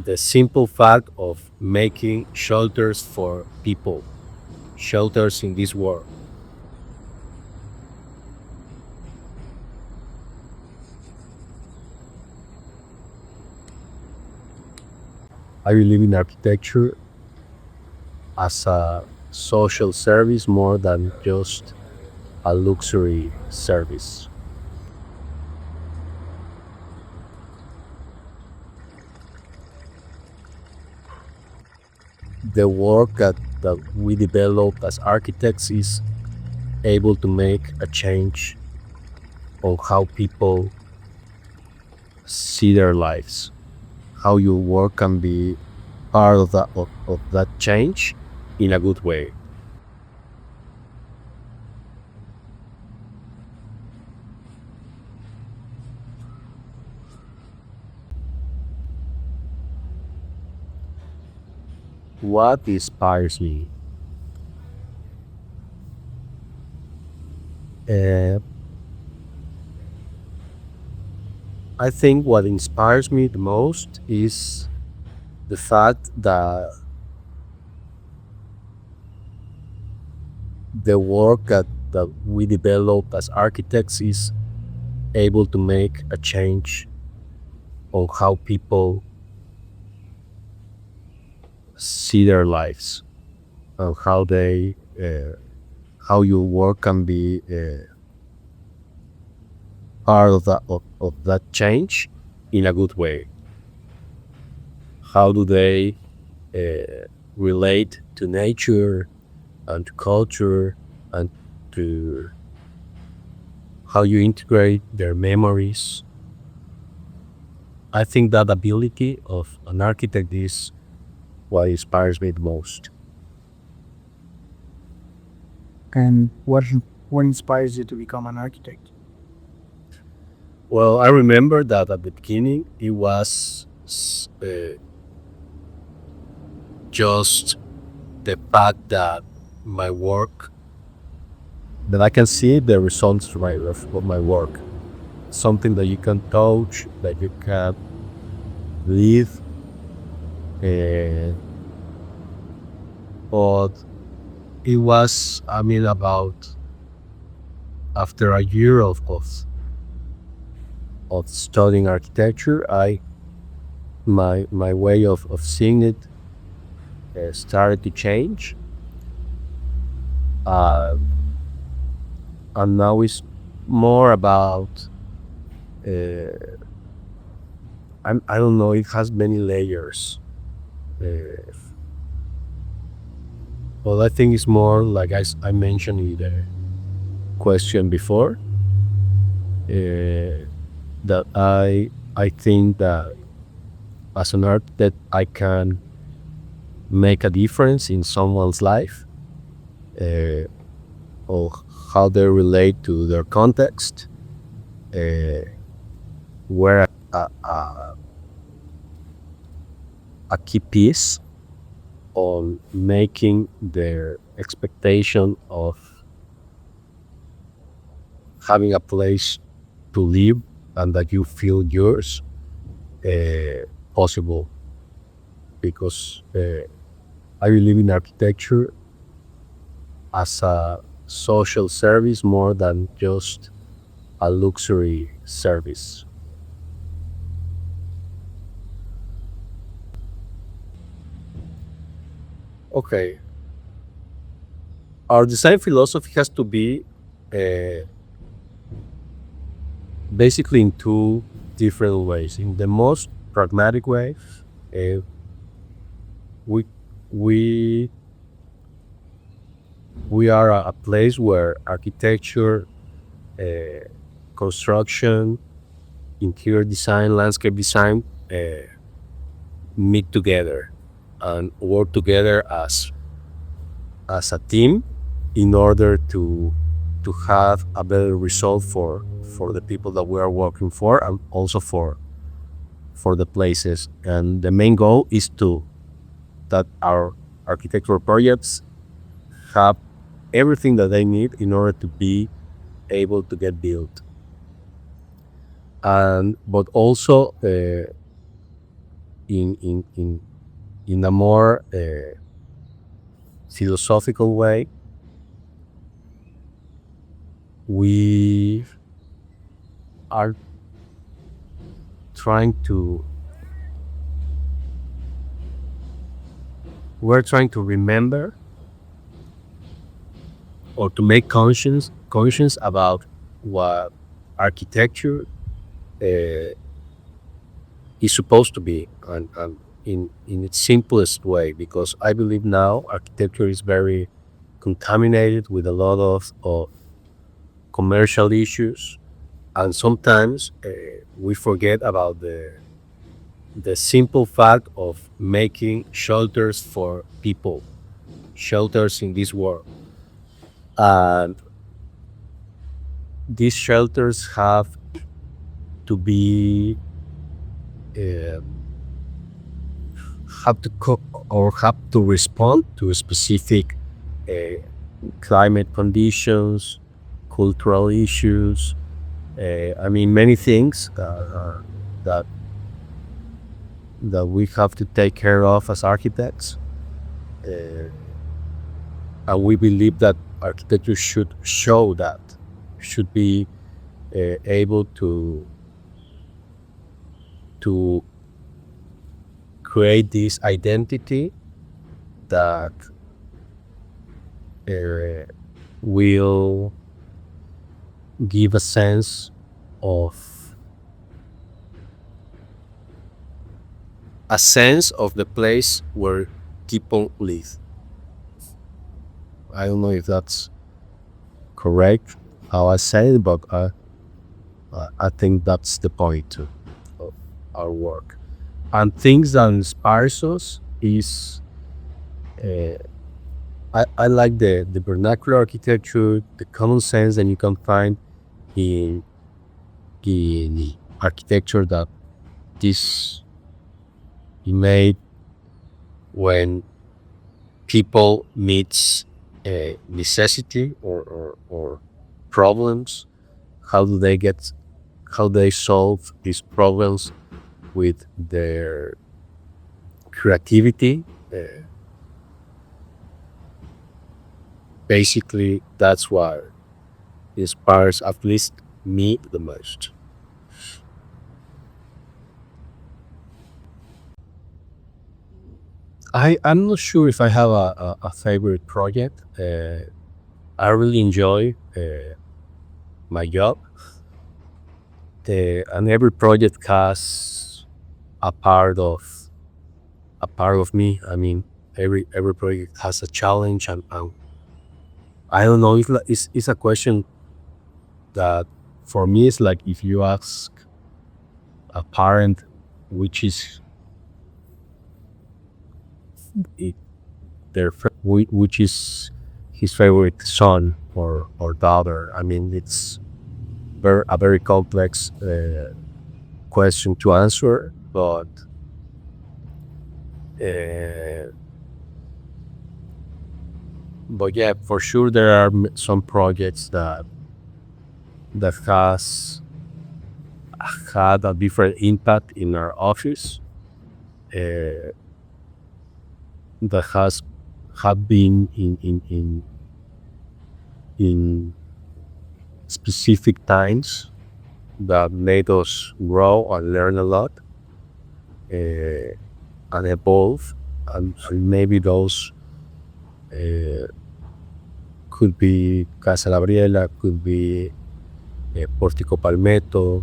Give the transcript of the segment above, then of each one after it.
the simple fact of making shelters for people, shelters in this world. I believe in architecture as a social service more than just a luxury service. The work that we develop as architects is able to make a change on how people see their lives, how your work can be part of that change in a good way. What inspires me? Uh, I think what inspires me the most is the fact that the work that we develop as architects is able to make a change on how people see their lives and how your work can be part of that change in a good way. How do they relate to nature and to culture and to how you integrate their memories? I think that ability of an architect is what inspires me the most. And what inspires you to become an architect? Well, I remember that at the beginning it was just the fact that my work, that I can see the results of my work, something that you can touch, that you can live, but it was, I mean, about after a year of studying architecture, my way of seeing it started to change, and now it's more about I don't know, it has many layers, but I think it's more like I mentioned in the question before, that I think that as an architect I can make a difference in someone's life, or how they relate to their context, where a key piece on making their expectation of having a place to live and that you feel yours possible. Because I believe in architecture as a social service more than just a luxury service. Okay. Our design philosophy has to be basically in two different ways. In the most pragmatic way, we we we are a place where architecture, construction, interior design, landscape design meet together and work together as a team in order to have a better result for the people that we are working for, and also for the places. And the main goal is that our architectural projects have everything that they need in order to be able to get built. And but also in a more philosophical way, we are trying to remember or to make conscious about what architecture is supposed to be, and in its simplest way, because I believe now architecture is very contaminated with a lot of commercial issues, and sometimes we forget about the simple fact of making shelters for people, shelters in this world. And these shelters have to be have to cope or have to respond to specific climate conditions, cultural issues. I mean, many things that we have to take care of as architects. And we believe that architecture should show that, should be able to create this identity that will give a sense of the place where people live. I don't know if that's correct how I say it, but I think that's the point of our work. And things that inspires us is I like the vernacular architecture, the common sense that you can find in architecture that is made when people meets necessity or problems. How they solve these problems with their creativity. Basically, that's what inspires at least me the most. I'm not sure if I have a favorite project. I really enjoy my job. And every project has a part of me. I mean, every project has a challenge, and I don't know if it's a question that for me it's like if you ask a parent which is which is his favorite son or daughter. I mean, it's a very complex question to answer, but yeah, for sure there are some projects that has had a different impact in our office, that have been in specific times that made us grow and learn a lot, and evolve, and maybe those could be Casa Gabriela, could be Pórtico Palmeto,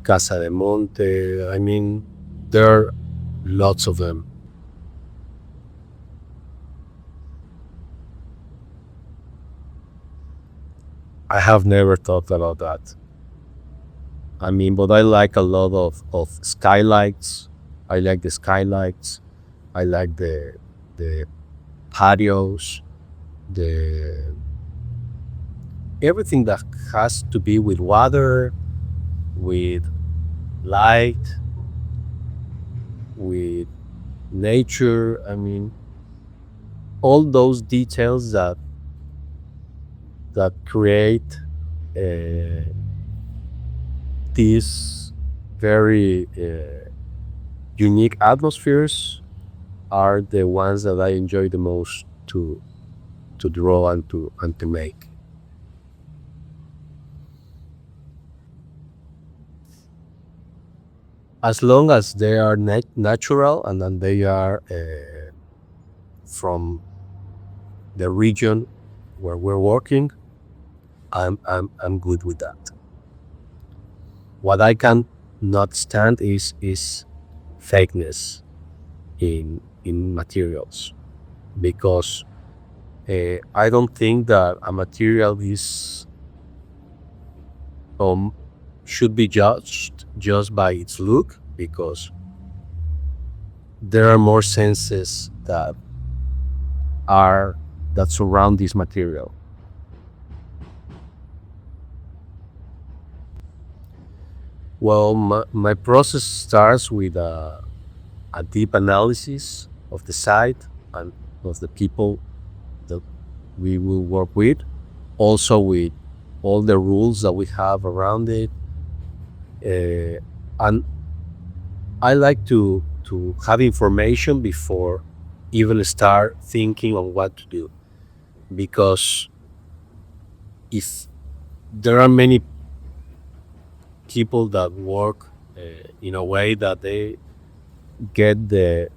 Casa de Monte. I mean, there are lots of them. I have never thought about that. I mean, but I like a lot of skylights. I like the skylights. I like the patios, the everything that has to be with water, with light, with nature. I mean, all those details that create this very unique atmospheres are the ones that I enjoy the most to draw and to make. As long as they are natural and then they are from the region where we're working, I'm good with that. What I can not stand is fakeness in materials, because I don't think that a material is should be judged just by its look, because there are more senses that surround this material. Well, my process starts with a deep analysis of the site and of the people that we will work with, also with all the rules that we have around it. And I like to have information before even start thinking on what to do, because if there are many people that work in a way that they get the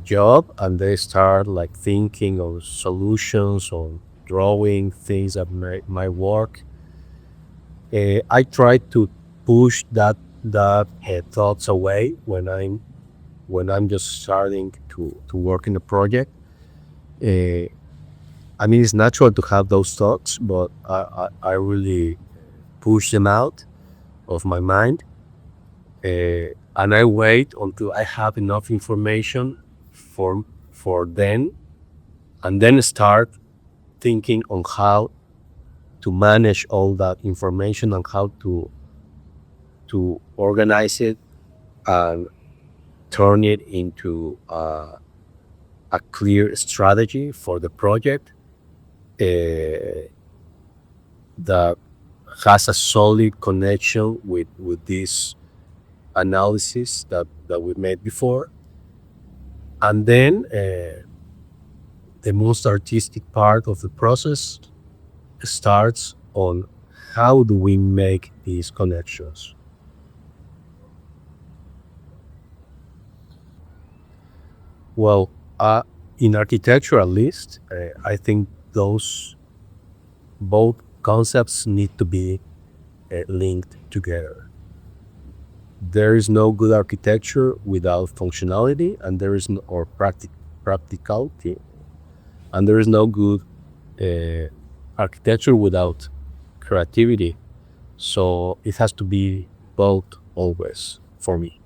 job and they start like thinking of solutions or drawing things that might work, I try to push that thoughts away when I'm just starting to work in a project. I mean, it's natural to have those thoughts, but I really push them out of my mind, and I wait until I have enough information for then, and then start thinking on how to manage all that information and how to organize it and turn it into a clear strategy for the project that has a solid connection with this analysis that we made before. And then the most artistic part of the process starts on how do we make these connections. Well, in architecture at least, I think those both concepts need to be linked together. There is no good architecture without functionality, and there is or practicality, and there is no good architecture without creativity. So it has to be both always for me.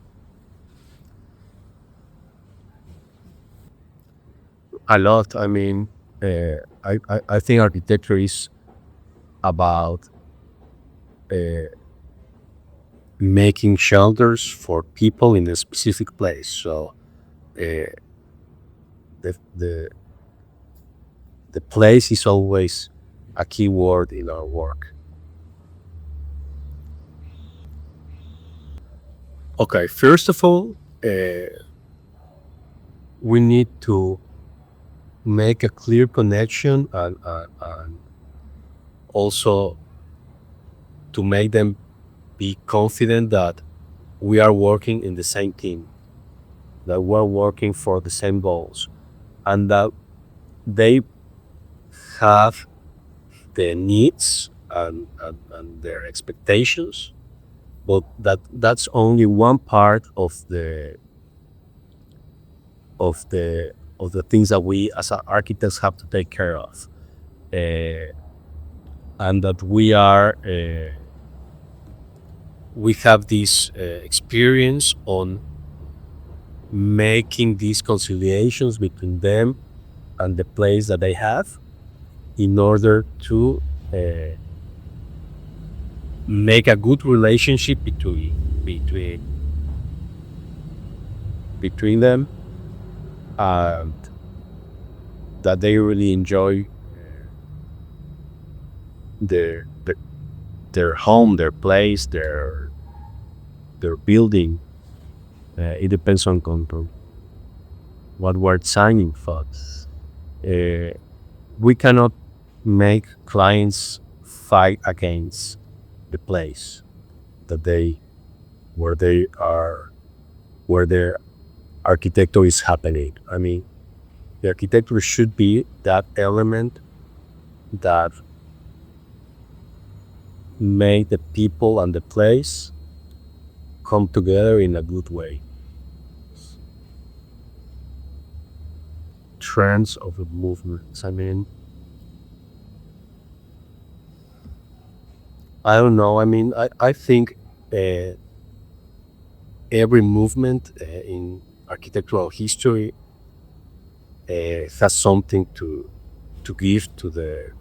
A lot. I mean, I think architecture is about making shelters for people in a specific place. So the place is always a key word in our work. Okay, first of all, we need to make a clear connection and also to make them be confident that we are working in the same team, that we're working for the same goals, and that they have the needs and their expectations, but that's only one part of the things that we as architects have to take care of, and that we have this experience on making these conciliations between them and the place that they have in order to make a good relationship between them, and that they really enjoy the their home, their place, their building. It depends on what we're signing for. We cannot make clients fight against the place that where their architecture is happening. I mean, the architecture should be that element that make the people and the place come together in a good way. Trends of the movements. I mean, I don't know. I mean, I think every movement in architectural history has something to give to the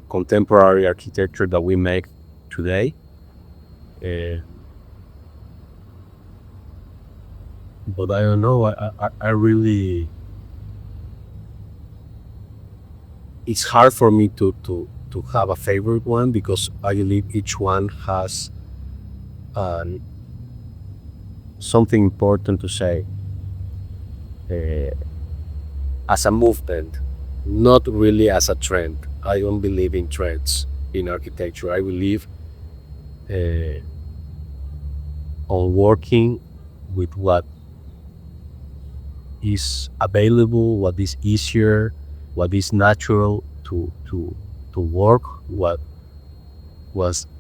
contemporary architecture that we make today. But I don't know. I really. It's hard for me to have a favorite one because I believe each one has something important to say as a movement, not really as a trend. I don't believe in trends in architecture. I believe on working with what is available, what is easier, what is natural to work, what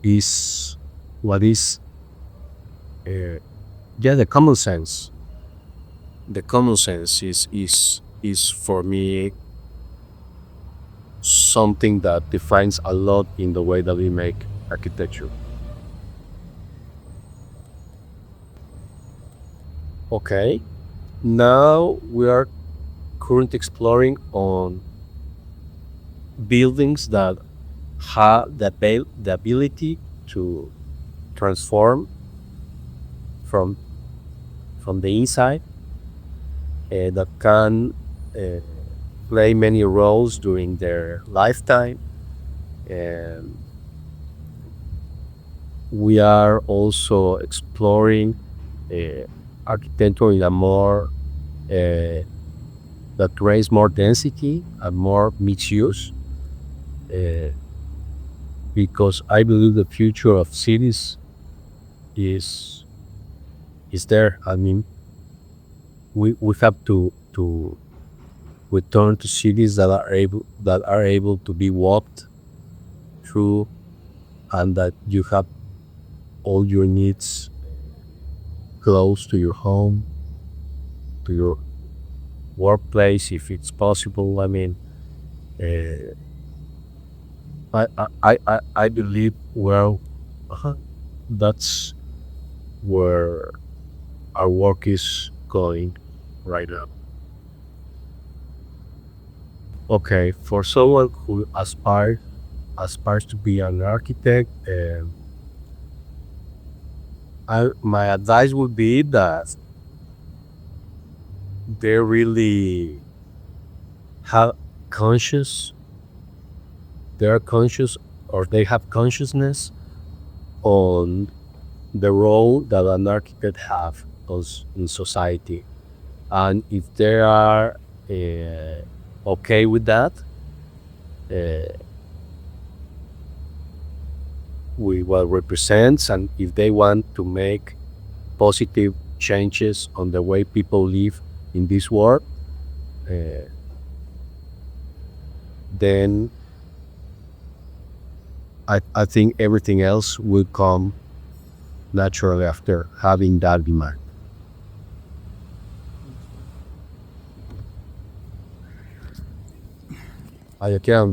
is the common sense. The common sense is for me something that defines a lot in the way that we make architecture. Okay, now we are currently exploring on buildings that have the ability to transform from the inside, that can play many roles during their lifetime. And we are also exploring architecture in a more that creates more density and more mixed use, because I believe the future of cities is there. I mean, we have to return to cities that are able to be walked through, and that you have all your needs close to your home, to your workplace, if it's possible. I mean, I believe, well, that's where our work is going right now. Okay, for someone who aspires to be an architect, my advice would be that they really have conscious they are conscious, or they have consciousness on the role that an architect have in society. And if they are okay with that, with what represents, and if they want to make positive changes on the way people live in this world, then I think everything else will come naturally after having that in mind. Allá quedan,